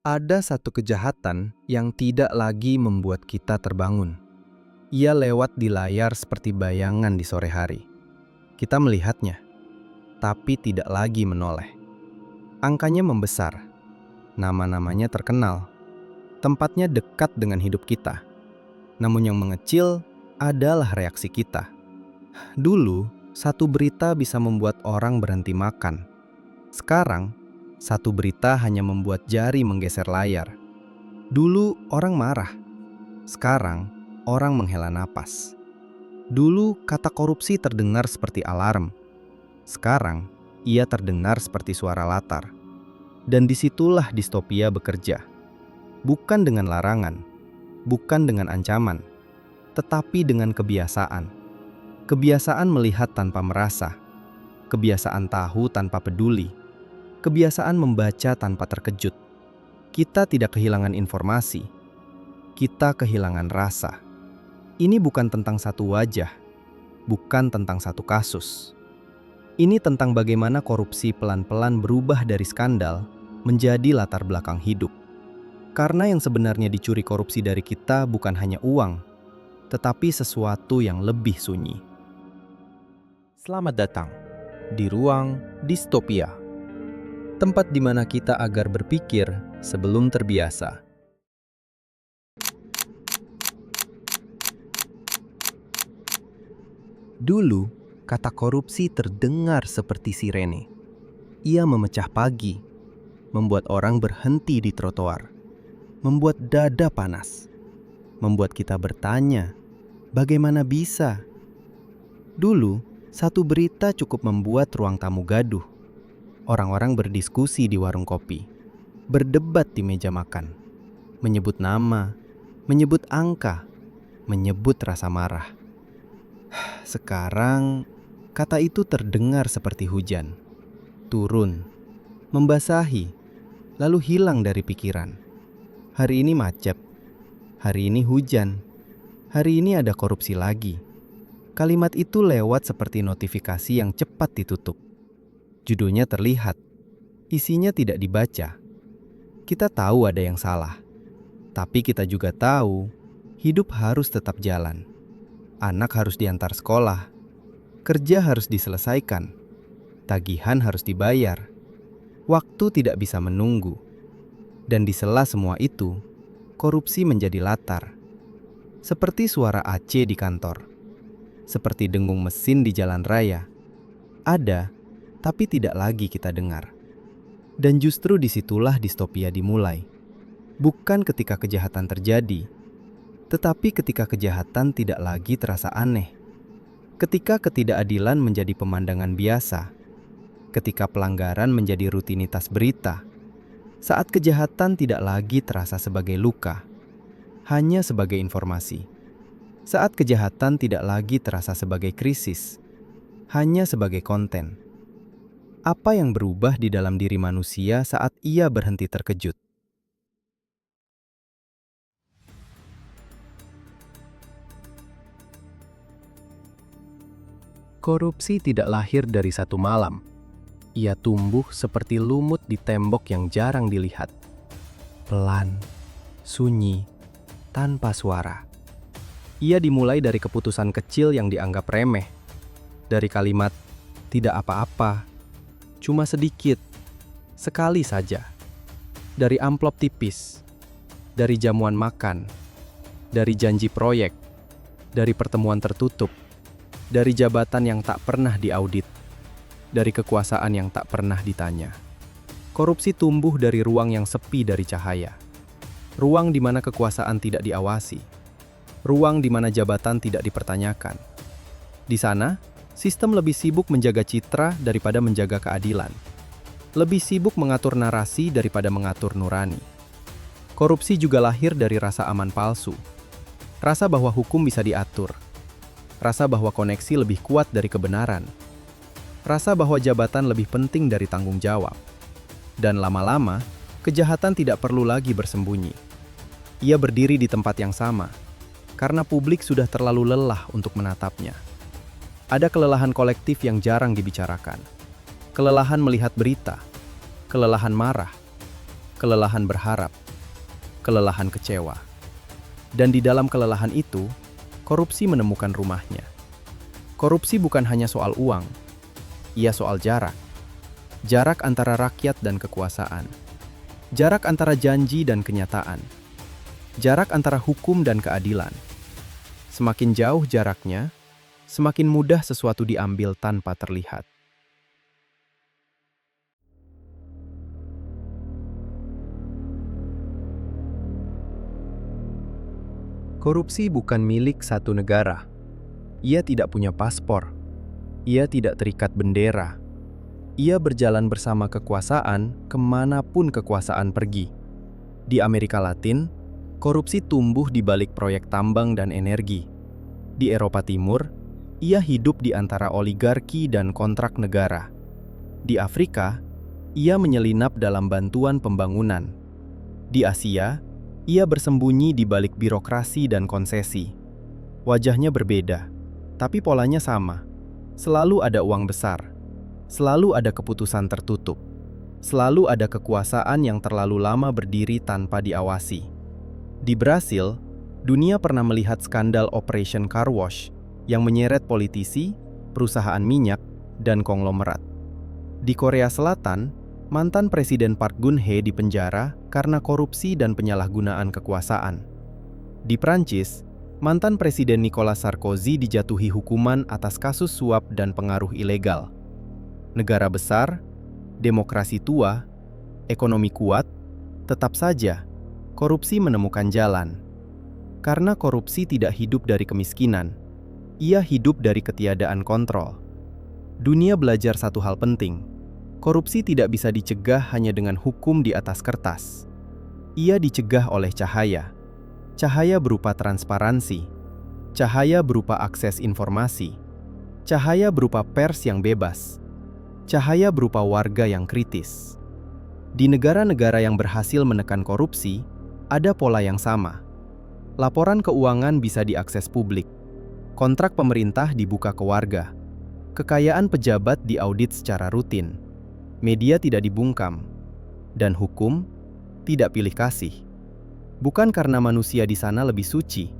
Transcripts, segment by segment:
Ada satu kejahatan yang tidak lagi membuat kita terbangun. Ia lewat di layar seperti bayangan di sore hari. Kita melihatnya, tapi tidak lagi menoleh. Angkanya membesar, nama-namanya terkenal, tempatnya dekat dengan hidup kita. Namun yang mengecil adalah reaksi kita. Dulu, satu berita bisa membuat orang berhenti makan. Sekarang, satu berita hanya membuat jari menggeser layar. Dulu orang marah, sekarang orang menghela napas. Dulu kata korupsi terdengar seperti alarm, sekarang ia terdengar seperti suara latar. Dan disitulah distopia bekerja. Bukan dengan larangan, bukan dengan ancaman, tetapi dengan kebiasaan. Kebiasaan melihat tanpa merasa, kebiasaan tahu tanpa peduli, kebiasaan membaca tanpa terkejut. Kita tidak kehilangan informasi, kita kehilangan rasa. Ini bukan tentang satu wajah, bukan tentang satu kasus. Ini tentang bagaimana korupsi pelan-pelan berubah dari skandal menjadi latar belakang hidup. Karena yang sebenarnya dicuri korupsi dari kita bukan hanya uang, tetapi sesuatu yang lebih sunyi. Selamat datang di Ruang Distopia. Tempat di mana kita agar berpikir sebelum terbiasa. Dulu, kata korupsi terdengar seperti sirene. Ia memecah pagi, membuat orang berhenti di trotoar, membuat dada panas, membuat kita bertanya, bagaimana bisa? Dulu, satu berita cukup membuat ruang tamu gaduh. Orang-orang berdiskusi di warung kopi, berdebat di meja makan, menyebut nama, menyebut angka, menyebut rasa marah. Sekarang, kata itu terdengar seperti hujan, turun, membasahi, lalu hilang dari pikiran. Hari ini macet, hari ini hujan, hari ini ada korupsi lagi. Kalimat itu lewat seperti notifikasi yang cepat ditutup. Judulnya terlihat, isinya tidak dibaca. Kita tahu ada yang salah, tapi kita juga tahu hidup harus tetap jalan. Anak harus diantar sekolah, kerja harus diselesaikan, tagihan harus dibayar, waktu tidak bisa menunggu. Dan di sela semua itu, korupsi menjadi latar. Seperti suara AC di kantor, seperti dengung mesin di jalan raya. Ada, tapi tidak lagi kita dengar. Dan justru disitulah distopia dimulai. Bukan ketika kejahatan terjadi, tetapi ketika kejahatan tidak lagi terasa aneh. Ketika ketidakadilan menjadi pemandangan biasa. Ketika pelanggaran menjadi rutinitas berita. Saat kejahatan tidak lagi terasa sebagai luka, hanya sebagai informasi. Saat kejahatan tidak lagi terasa sebagai krisis, hanya sebagai konten. Apa yang berubah di dalam diri manusia saat ia berhenti terkejut? Korupsi tidak lahir dari satu malam. Ia tumbuh seperti lumut di tembok yang jarang dilihat. Pelan, sunyi, tanpa suara. Ia dimulai dari keputusan kecil yang dianggap remeh. Dari kalimat, tidak apa-apa, cuma sedikit, sekali saja. Dari amplop tipis, dari jamuan makan, dari janji proyek, dari pertemuan tertutup, dari jabatan yang tak pernah diaudit, dari kekuasaan yang tak pernah ditanya. Korupsi tumbuh dari ruang yang sepi dari cahaya. Ruang di mana kekuasaan tidak diawasi. Ruang di mana jabatan tidak dipertanyakan. Di sana, sistem lebih sibuk menjaga citra daripada menjaga keadilan. Lebih sibuk mengatur narasi daripada mengatur nurani. Korupsi juga lahir dari rasa aman palsu. Rasa bahwa hukum bisa diatur. Rasa bahwa koneksi lebih kuat dari kebenaran. Rasa bahwa jabatan lebih penting dari tanggung jawab. Dan lama-lama, kejahatan tidak perlu lagi bersembunyi. Ia berdiri di tempat yang sama, karena publik sudah terlalu lelah untuk menatapnya. Ada kelelahan kolektif yang jarang dibicarakan. Kelelahan melihat berita, kelelahan marah, kelelahan berharap, kelelahan kecewa. Dan di dalam kelelahan itu, korupsi menemukan rumahnya. Korupsi bukan hanya soal uang, ia soal jarak. Jarak antara rakyat dan kekuasaan. Jarak antara janji dan kenyataan. Jarak antara hukum dan keadilan. Semakin jauh jaraknya, semakin mudah sesuatu diambil tanpa terlihat. Korupsi bukan milik satu negara. Ia tidak punya paspor. Ia tidak terikat bendera. Ia berjalan bersama kekuasaan kemanapun kekuasaan pergi. Di Amerika Latin, korupsi tumbuh di balik proyek tambang dan energi. Di Eropa Timur, ia hidup di antara oligarki dan kontrak negara. Di Afrika, ia menyelinap dalam bantuan pembangunan. Di Asia, ia bersembunyi di balik birokrasi dan konsesi. Wajahnya berbeda, tapi polanya sama. Selalu ada uang besar, selalu ada keputusan tertutup, selalu ada kekuasaan yang terlalu lama berdiri tanpa diawasi. Di Brasil, dunia pernah melihat skandal Operation Car Wash yang menyeret politisi, perusahaan minyak, dan konglomerat. Di Korea Selatan, mantan Presiden Park Geun-hye dipenjara karena korupsi dan penyalahgunaan kekuasaan. Di Prancis, mantan Presiden Nicolas Sarkozy dijatuhi hukuman atas kasus suap dan pengaruh ilegal. Negara besar, demokrasi tua, ekonomi kuat, tetap saja korupsi menemukan jalan. Karena korupsi tidak hidup dari kemiskinan, ia hidup dari ketiadaan kontrol. Dunia belajar satu hal penting. Korupsi tidak bisa dicegah hanya dengan hukum di atas kertas. Ia dicegah oleh cahaya. Cahaya berupa transparansi. Cahaya berupa akses informasi. Cahaya berupa pers yang bebas. Cahaya berupa warga yang kritis. Di negara-negara yang berhasil menekan korupsi, ada pola yang sama. Laporan keuangan bisa diakses publik. Kontrak pemerintah dibuka ke warga. Kekayaan pejabat diaudit secara rutin. Media tidak dibungkam, dan hukum tidak pilih kasih. Bukan karena manusia di sana lebih suci,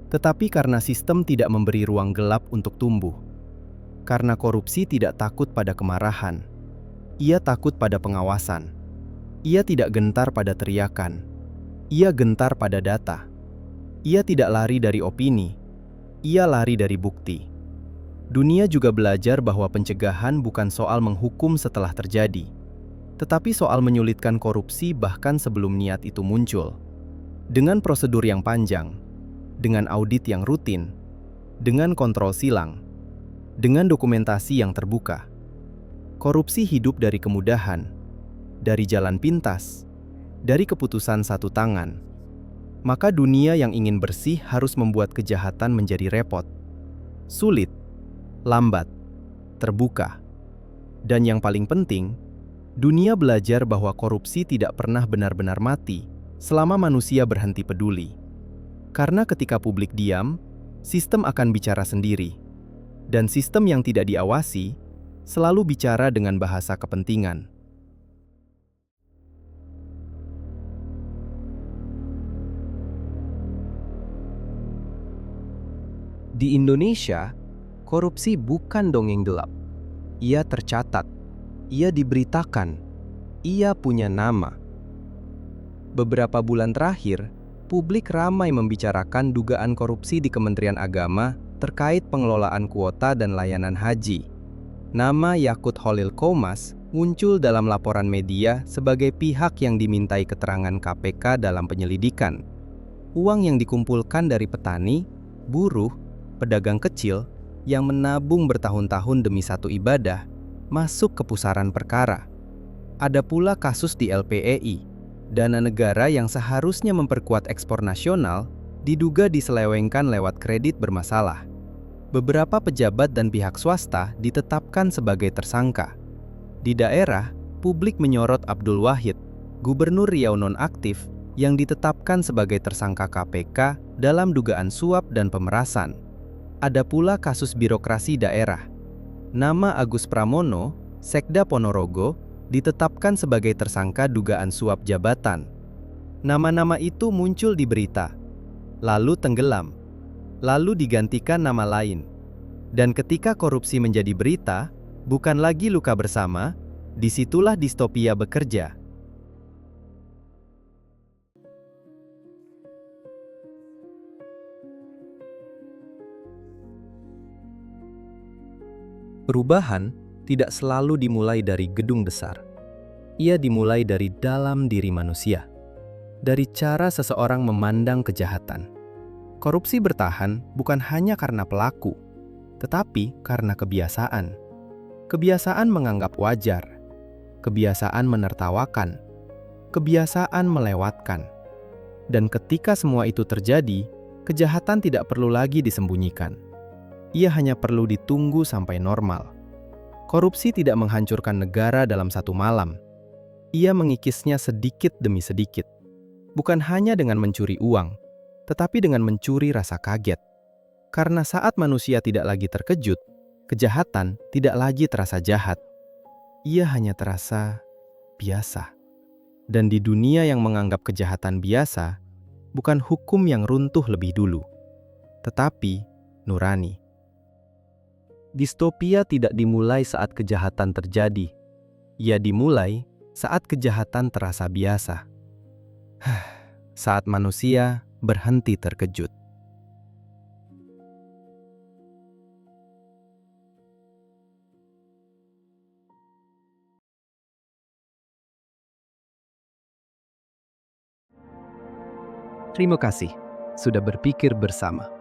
tetapi karena sistem tidak memberi ruang gelap untuk tumbuh. Karena korupsi tidak takut pada kemarahan, ia takut pada pengawasan. Ia tidak gentar pada teriakan, ia gentar pada data. Ia tidak lari dari opini, ia lari dari bukti. Dunia juga belajar bahwa pencegahan bukan soal menghukum setelah terjadi, tetapi soal menyulitkan korupsi bahkan sebelum niat itu muncul. Dengan prosedur yang panjang, dengan audit yang rutin, dengan kontrol silang, dengan dokumentasi yang terbuka. Korupsi hidup dari kemudahan, dari jalan pintas, dari keputusan satu tangan. Maka dunia yang ingin bersih harus membuat kejahatan menjadi repot, sulit, lambat, terbuka. Dan yang paling penting, dunia belajar bahwa korupsi tidak pernah benar-benar mati selama manusia berhenti peduli. Karena ketika publik diam, sistem akan bicara sendiri. Dan sistem yang tidak diawasi selalu bicara dengan bahasa kepentingan. Di Indonesia, korupsi bukan dongeng gelap. Ia tercatat, ia diberitakan, ia punya nama. Beberapa bulan terakhir, publik ramai membicarakan dugaan korupsi di Kementerian Agama terkait pengelolaan kuota dan layanan haji. Nama Yakut Khalil Qomas muncul dalam laporan media sebagai pihak yang dimintai keterangan KPK dalam penyelidikan. Uang yang dikumpulkan dari petani, buruh, pedagang kecil, yang menabung bertahun-tahun demi satu ibadah, masuk ke pusaran perkara. Ada pula kasus di LPEI, dana negara yang seharusnya memperkuat ekspor nasional, diduga diselewengkan lewat kredit bermasalah. Beberapa pejabat dan pihak swasta ditetapkan sebagai tersangka. Di daerah, publik menyorot Abdul Wahid, Gubernur Riau nonaktif, yang ditetapkan sebagai tersangka KPK dalam dugaan suap dan pemerasan. Ada pula kasus birokrasi daerah. Nama Agus Pramono, Sekda Ponorogo, ditetapkan sebagai tersangka dugaan suap jabatan. Nama-nama itu muncul di berita, lalu tenggelam, lalu digantikan nama lain. Dan ketika korupsi menjadi berita, bukan lagi luka bersama, disitulah distopia bekerja. Perubahan tidak selalu dimulai dari gedung besar. Ia dimulai dari dalam diri manusia, dari cara seseorang memandang kejahatan. Korupsi bertahan bukan hanya karena pelaku, tetapi karena kebiasaan. Kebiasaan menganggap wajar, kebiasaan menertawakan, kebiasaan melewatkan. Dan ketika semua itu terjadi, kejahatan tidak perlu lagi disembunyikan. Ia hanya perlu ditunggu sampai normal. Korupsi tidak menghancurkan negara dalam satu malam. Ia mengikisnya sedikit demi sedikit. Bukan hanya dengan mencuri uang, tetapi dengan mencuri rasa kaget. Karena saat manusia tidak lagi terkejut, kejahatan tidak lagi terasa jahat. Ia hanya terasa biasa. Dan di dunia yang menganggap kejahatan biasa, bukan hukum yang runtuh lebih dulu, tetapi nurani. Distopia tidak dimulai saat kejahatan terjadi. Ia dimulai saat kejahatan terasa biasa. Saat manusia berhenti terkejut. Terima kasih sudah berpikir bersama.